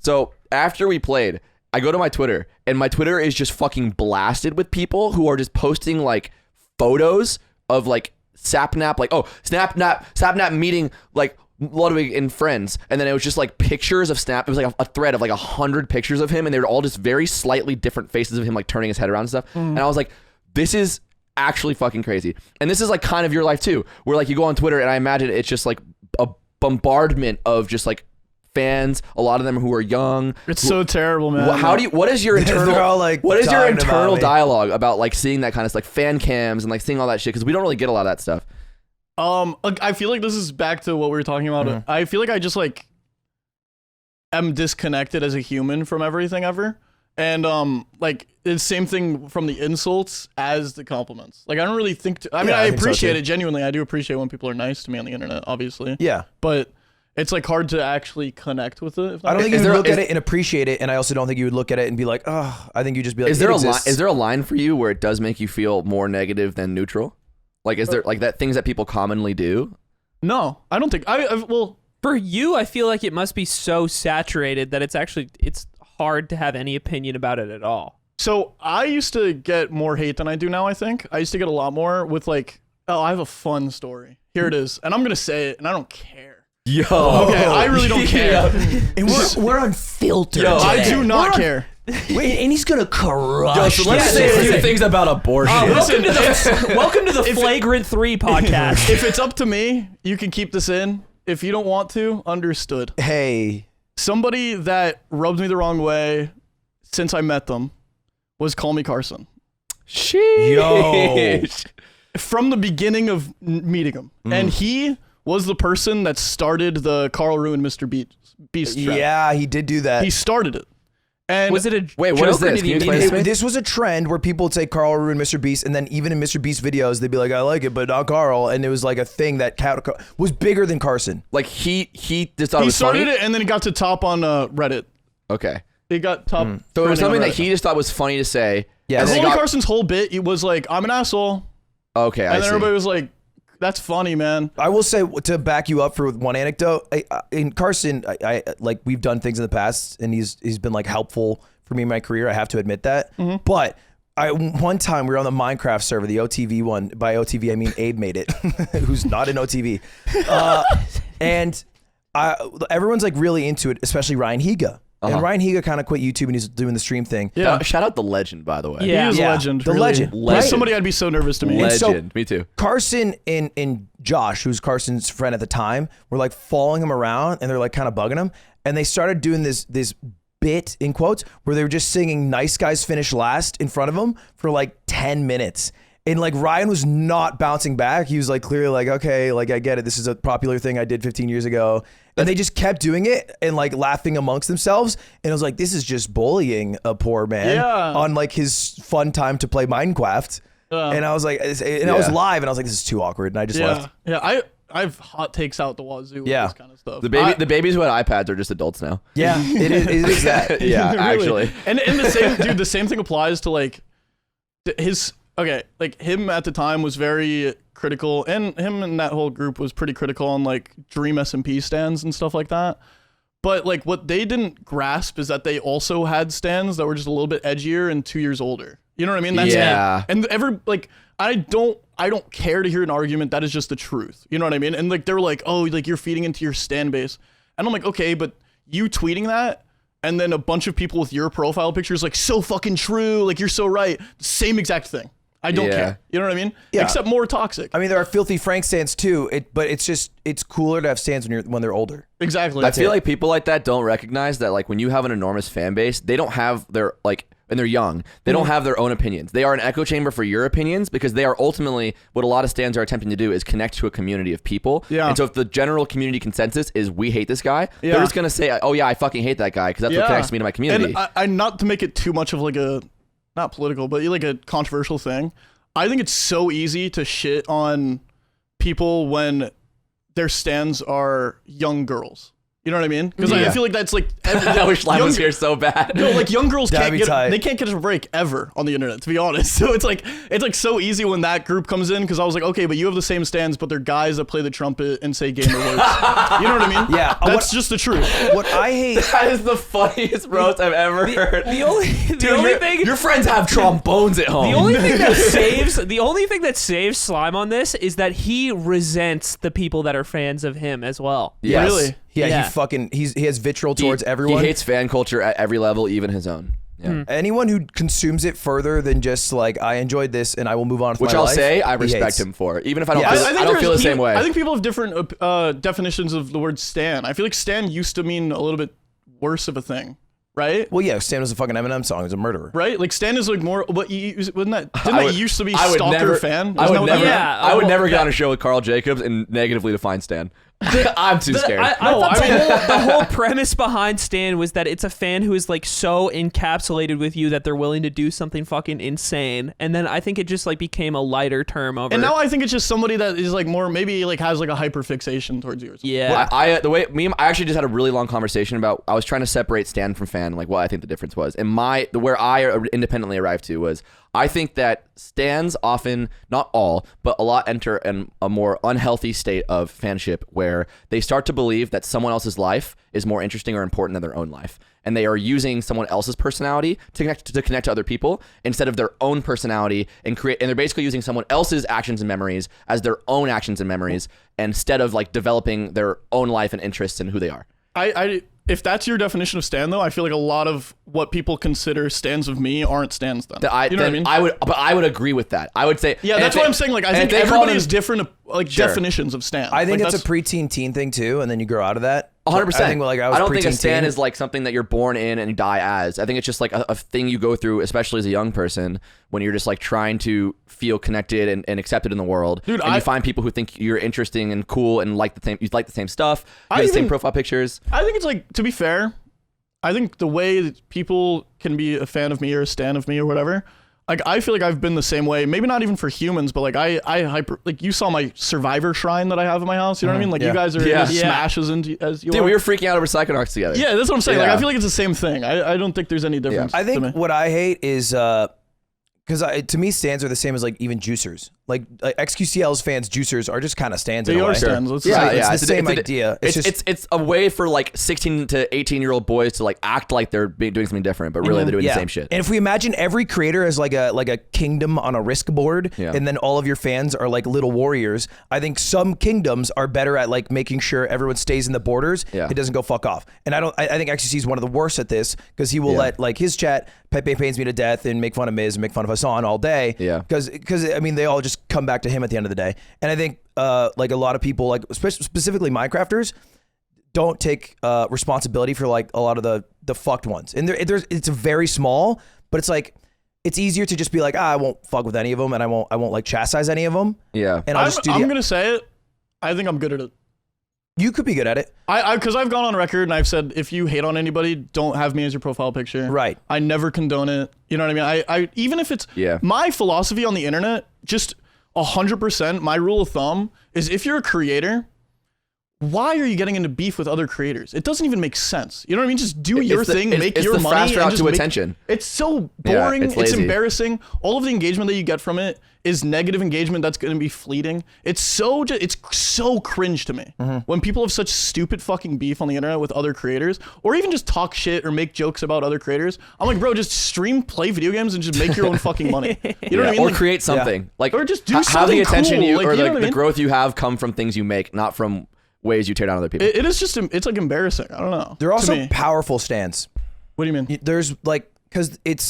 So after we played, I go to my Twitter, and my Twitter is just fucking blasted with people who are just posting like photos of like Sapnap, like, oh, Sapnap meeting like Ludwig and friends, and then it was just like pictures of Snap. It was like a thread of like 100 pictures of him, and they were all just very slightly different faces of him like turning his head around and stuff. And I was like, this is actually fucking crazy. And this is like kind of your life too, where like you go on Twitter, and I imagine it's just like a bombardment of just like fans, a lot of them who are young. It's so terrible, man. What is your internal all, like, what is your internal about dialogue about like seeing that kind of stuff, like fan cams and like seeing all that shit, because we don't really get a lot of that stuff. I feel like this is back to what we were talking about. I feel like I just like am disconnected as a human from everything ever. And like it's the same thing from the insults as the compliments. Like I don't really think I mean I appreciate it genuinely. I do appreciate when people are nice to me on the internet, obviously. Yeah. But it's like hard to actually connect with it. I don't think you would look at it and appreciate it, and I also don't think you would look at it and be like, oh, I think you just be like, is there a line for you where it does make you feel more negative than neutral? Like, is there like that things that people commonly do? No, I don't think well, for you, I feel like it must be so saturated that it's hard to have any opinion about it at all. So I used to get more hate than I do now, I think. I used to get a lot more with like, oh, I have a fun story. Here it is. And I'm going to say it, and I don't care. Yo. Okay, I really don't care. And we're unfiltered. Yo, I do not care. Wait, and he's gonna crush. Yo, so let's say a few things about abortion. Welcome to the Flagrant 3 podcast. If it's up to me, you can keep this in. If you don't want to, understood. Hey. Somebody that rubbed me the wrong way since I met them was Call Me Carson. Sheesh. Yo. From the beginning of meeting him. And he was the person that started the Carl ruined Mr. Beast trend. Yeah, he did do that. He started it. And was it a wait? Joke, What is this? Can you This was a trend where people would say Carl ruined Mr. Beast, and then even in Mr. Beast videos, they'd be like, I like it, but not Carl. And it was like a thing that was bigger than Carson. Like he just thought it was started funny? it, and then it got to top on Reddit. Okay. It got top. So it was something on that Reddit. he just thought was funny to say. Yeah. And then Call Me Carson's whole bit, it was like, I'm an asshole. Okay, I And then see. everybody was like, that's funny, man. I will say, to back you up for one anecdote, in Carson, I like we've done things in the past, and he's been like helpful for me in my career. I have to admit that. But one time we were on the Minecraft server, the OTV one. By OTV, I mean Abe made it, who's not in OTV, and everyone's like really into it, especially Ryan Higa. And Ryan Higa kind of quit YouTube, and he's doing the stream thing. Yeah. Shout out the legend, by the way. Yeah. He is a legend. The really. legend. He's somebody I'd be so nervous to meet. Legend. So, Me too. Carson and Josh, who's Carson's friend at the time, were like following him around, and they're like kind of bugging him. And they started doing this bit, in quotes, where they were just singing Nice Guys Finish Last in front of him for like 10 minutes. And like Ryan was not bouncing back. He was like clearly like, okay, like I get it. This is a popular thing I did 15 years ago. And they just kept doing it and like laughing amongst themselves. And I was like, this is just bullying a poor man on like his fun time to play Minecraft. And I was like, and I was live, and I was like, this is too awkward. And I just left. Yeah, I've hot takes out the wazoo with this kind of stuff. The babies who had iPads are just adults now. Yeah, it is that. Yeah, Really. actually. And the same dude, the same thing applies to like him at the time was very critical, and him and that whole group was pretty critical on like Dream SMP stands and stuff like that. But like what they didn't grasp is that they also had stands that were just a little bit edgier and 2 years older. You know what I mean? That's Yeah. it. And I don't care to hear an argument. That is just the truth. You know what I mean? And like they were like, oh, like you're feeding into your stand base. And I'm like, okay, but you tweeting that, and then a bunch of people with your profile pictures like so fucking true, like you're so right. Same exact thing. I don't care. You know what I mean? Yeah. Except more toxic. I mean, there are Filthy Frank stands too, but it's cooler to have stands when they're older. Exactly. I feel like people like that don't recognize that like when you have an enormous fan base, they don't have their like, and they're young, they don't have their own opinions. They are an echo chamber for your opinions, because they are ultimately what a lot of stands are attempting to do is connect to a community of people. Yeah. And so if the general community consensus is we hate this guy, they're just going to say, oh yeah, I fucking hate that guy because that's what connects me to my community. And I not to make it too much of like a, not political, but like a controversial thing. I think it's so easy to shit on people when their stands are young girls. You know what I mean? Because I feel like that's like I wish Lime was here so bad. no, like young girls That'd be tight. they can't get a break ever on the internet, to be honest. So it's like so easy when that group comes in, because I was like, okay, but you have the same stands, but they're guys that play the trumpet and say gamer words. You know what I mean? Yeah. That's just the truth. What I hate. That is the funniest roast I've ever heard. The only thing Your friends have trombones at home. the only thing that saves Slime on this is that he resents the people that are fans of him as well. Yes. Really? Yeah, Yeah. he has vitriol towards everyone. He hates fan culture at every level, even his own. Yeah. Anyone who consumes it further than just like, I enjoyed this and I will move on with Which my I'll life, say I he respect hates. him for, even if I don't. Yeah. Feel, I don't feel the same way. I think people have different definitions of the word stan. I feel like stan used to mean a little bit worse of a thing, right? Well, yeah, Stan was a fucking Eminem song. He's a murderer. Right? Like stan is like more. But didn't that used to be I would stalker never, fan? I Isn't would that what never. that Yeah, I would well, never get that- on a show with Carl Jacobs and negatively define Stan. I'm too scared. I No, thought I mean- the whole premise behind Stan was that it's a fan who is like so encapsulated with you that they're willing to do something fucking insane, and then I think it just like became a lighter term over. And now I think it's just somebody that is like more maybe like has like a hyperfixation towards you. Or something. yeah, I actually just had a really long conversation about. I was trying to separate Stan from fan, like what I think the difference was. And where I independently arrived to was, I think that stans often, not all, but a lot, enter in a more unhealthy state of fanship where they start to believe that someone else's life is more interesting or important than their own life. And they are using someone else's personality to connect to other people instead of their own personality and they're basically using someone else's actions and memories as their own actions and memories instead of like developing their own life and interests in who they are. If that's your definition of stan, though, I feel like a lot of what people consider stans of me aren't stans. Then you know what I mean? I would agree with that. I would say, Yeah, that's what I'm saying. Like, I think everybody has different like Sure. definitions of stan. I think like, it's a preteen teen thing too, and then you grow out of that. 100%. I think like I don't think a preteen stan teen. is like something that you're born in and you die as. I think it's just like a thing you go through, especially as a young person, when you're just like trying to feel connected and accepted in the world. Dude, and you find people who think you're interesting and cool and you like the same stuff. You have the same profile pictures. I think it's like, to be fair, I think the way that people can be a fan of me or a stan of me or whatever, like I feel like I've been the same way. Maybe not even for humans, but like I hyper, like you saw my Survivor shrine that I have in my house. You know what I mean? Like you guys are Yeah. into Smash as you Dude, are. we were freaking out over Psychonauts together. Yeah, that's what I'm saying. Like Yeah. I feel like it's the same thing. I don't think there's any difference. I to me. think what I hate is because to me stans are the same as like even juicers. Like XQCL's fans, juicers are just kind of stans They in a are way. stans. Let's Yeah, say. It's the same idea. It's a way for like 16 to 18-year-old boys to like act like they're doing something different, but really they're doing the same shit. And if we imagine every creator as like a kingdom on a risk board, and then all of your fans are like little warriors, I think some kingdoms are better at like making sure everyone stays in the borders. Yeah. It doesn't go fuck off. And I think XQC is one of the worst at this because he will let like his chat Pepe pains me to death and make fun of Miz and make fun of Hassan all day. Yeah. Because I mean they all just come back to him at the end of the day. And I think like a lot of people, like specifically Minecrafters, don't take responsibility for like a lot of the fucked ones. And it's very small, but it's like it's easier to just be like, I won't fuck with any of them, and I won't like chastise any of them. Yeah. And I'll just do. I'm gonna say it. I think I'm good at it. You could be good at it. Because I've gone on record and I've said, if you hate on anybody, don't have me as your profile picture. Right. I never condone it. You know what I mean? I even if it's my philosophy on the internet, just 100%. My rule of thumb is if you're a creator, why are you getting into beef with other creators? It doesn't even make sense. You know what I mean? Just do your thing, make your money. It's the fast route and just to attention. It's so boring. it's It's lazy. embarrassing. All of the engagement that you get from it is negative engagement that's going to be fleeting. It's so cringe to me when people have such stupid fucking beef on the internet with other creators, or even just talk shit or make jokes about other creators. I'm like, bro, just stream, play video games, and just make your own fucking money. You know what I mean? Or Like, create something. Like, or just do have something the attention cool. you Like, or you know the, what I the mean? growth you have come from things you make, not from ways you tear down other people. It is just, it's like embarrassing. I don't know. They're to also me. powerful stands. What do you mean? There's like because it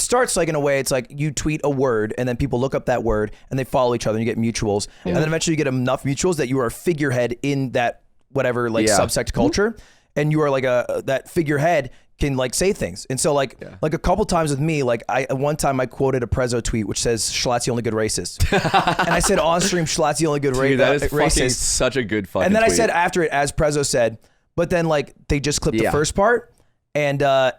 starts like in a way it's like you tweet a word and then people look up that word and they follow each other and you get mutuals and then eventually you get enough mutuals that you are a figurehead in that whatever like subsect culture and you are like that figurehead can like say things. And so like a couple times with me, like one time I quoted a Prezzo tweet which says Schlatt's the only good racist. And I said on stream Schlatt's the only good Dude, that is fucking racist. such a good fucking And then I tweet. said after it, as Prezzo said, but then like they just clipped the first part and I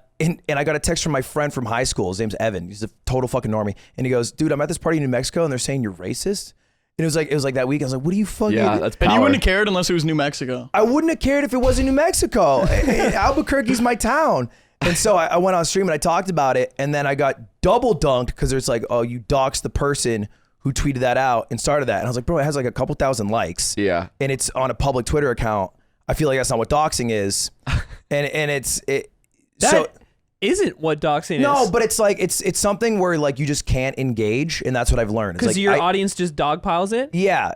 got a text from my friend from high school. His name's Evan. He's a total fucking normie. And he goes, dude, I'm at this party in New Mexico and they're saying you're racist. And it was like that week. I was like, what are you fucking? Yeah, that's And power. you wouldn't have cared unless it was New Mexico. I wouldn't have cared if it wasn't New Mexico. Albuquerque's my town. And so I went on stream and I talked about it, and then I got double dunked because there's like, oh, you doxed the person who tweeted that out and started that. And I was like, bro, it has like a couple thousand likes. Yeah. And it's on a public Twitter account. I feel like that's not what doxing is. And That isn't what doxing is. no, but it's like it's something where like you just can't engage, and that's what I've learned. It's Because like, your audience just dogpiles it? yeah,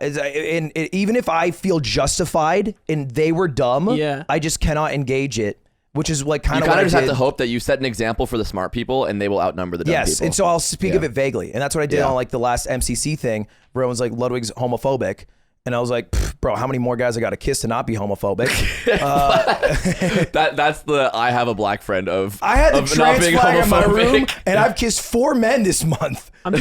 even if I feel justified and they were dumb, Yeah. I just cannot engage it, which is like You kind of kind what of just I have did. to hope that you set an example for the smart people and they will outnumber the dumb Yes, people. and so I'll speak of Yeah. it vaguely, and that's what I did Yeah. on like the last MCC thing, where everyone's like, Ludwig's homophobic, and I was like, bro, how many more guys I got to kiss to not be homophobic? That's the I have a black friend of I had the of not trans being flag in my homophobic. room, and I've kissed 4 men this month. I'm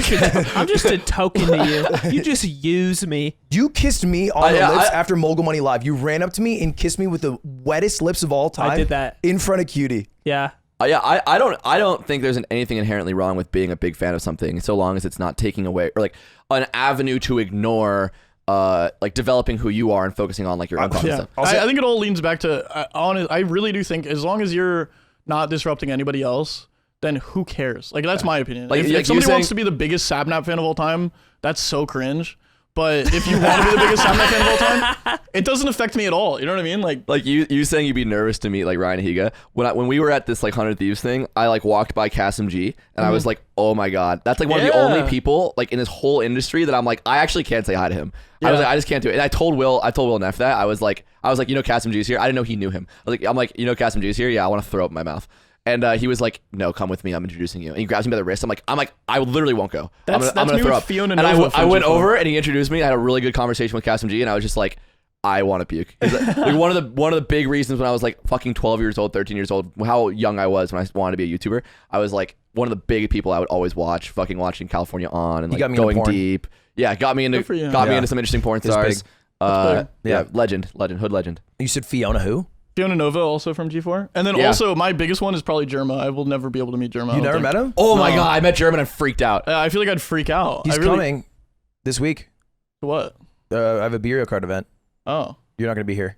just a token to you. You just use me. You kissed me on the yeah, lips I- after Mogul Money Live. You ran up to me and kissed me with the wettest lips of all time. did that. in front of Cutie. Yeah. Yeah, I don't think there's anything inherently wrong with being a big fan of something, so long as it's not taking away or like an avenue to ignore like developing who you are and focusing on like your own content Yeah, stuff. I think it all leans back to I really do think as long as you're not disrupting anybody else, then who cares? Like that's my opinion. Like- if like you somebody saying- wants to be the biggest Sapnap fan of all time, that's so cringe. But if you want to be the biggest Sapnap fan of all time, it doesn't affect me at all. You know what I mean? Like You saying you'd be nervous to meet like Ryan Higa. When we were at this like 100 Thieves thing, I like walked by Kasim G and I was like, oh my god, that's like one of the Yeah. only people like in this whole industry that I'm like, I actually can't say hi to him. I was Yeah. like, I just can't do it. And I told Will Neff that I was like, you know, Kasim G's here. I didn't know he knew him. I'm like, you know, Kasim G's here. Yeah, I want to throw up in my mouth. And he was like, "No, come with me. I'm introducing you." And he grabs me by the wrist. I'm like, I literally won't go. That's I'm gonna me throw with up. Fiona And Nova I from went G4. over and he introduced me. I had a really good conversation with Kasim G, and I was just like, I want to puke. Like one of the big reasons when I was like fucking 12 years old, 13 years old, how young I was when I wanted to be a YouTuber, I was like one of the big people I would always watch, watching California On and You got like me into going porn. deep. Yeah, got me into Good for you. me Yeah. into some interesting porn He's stars. big. Yeah, Yeah. legend, hood legend. You said Fiona who? Fiona Nova also from G4, and then Yeah. also my biggest one is probably Jerma. I will never be able to meet Jerma. You never met him? Oh my No. god, I met German and freaked out. I feel like I'd freak out. He's I really, coming this week. What? I have a Bureau card event. Oh. You're not going to be here.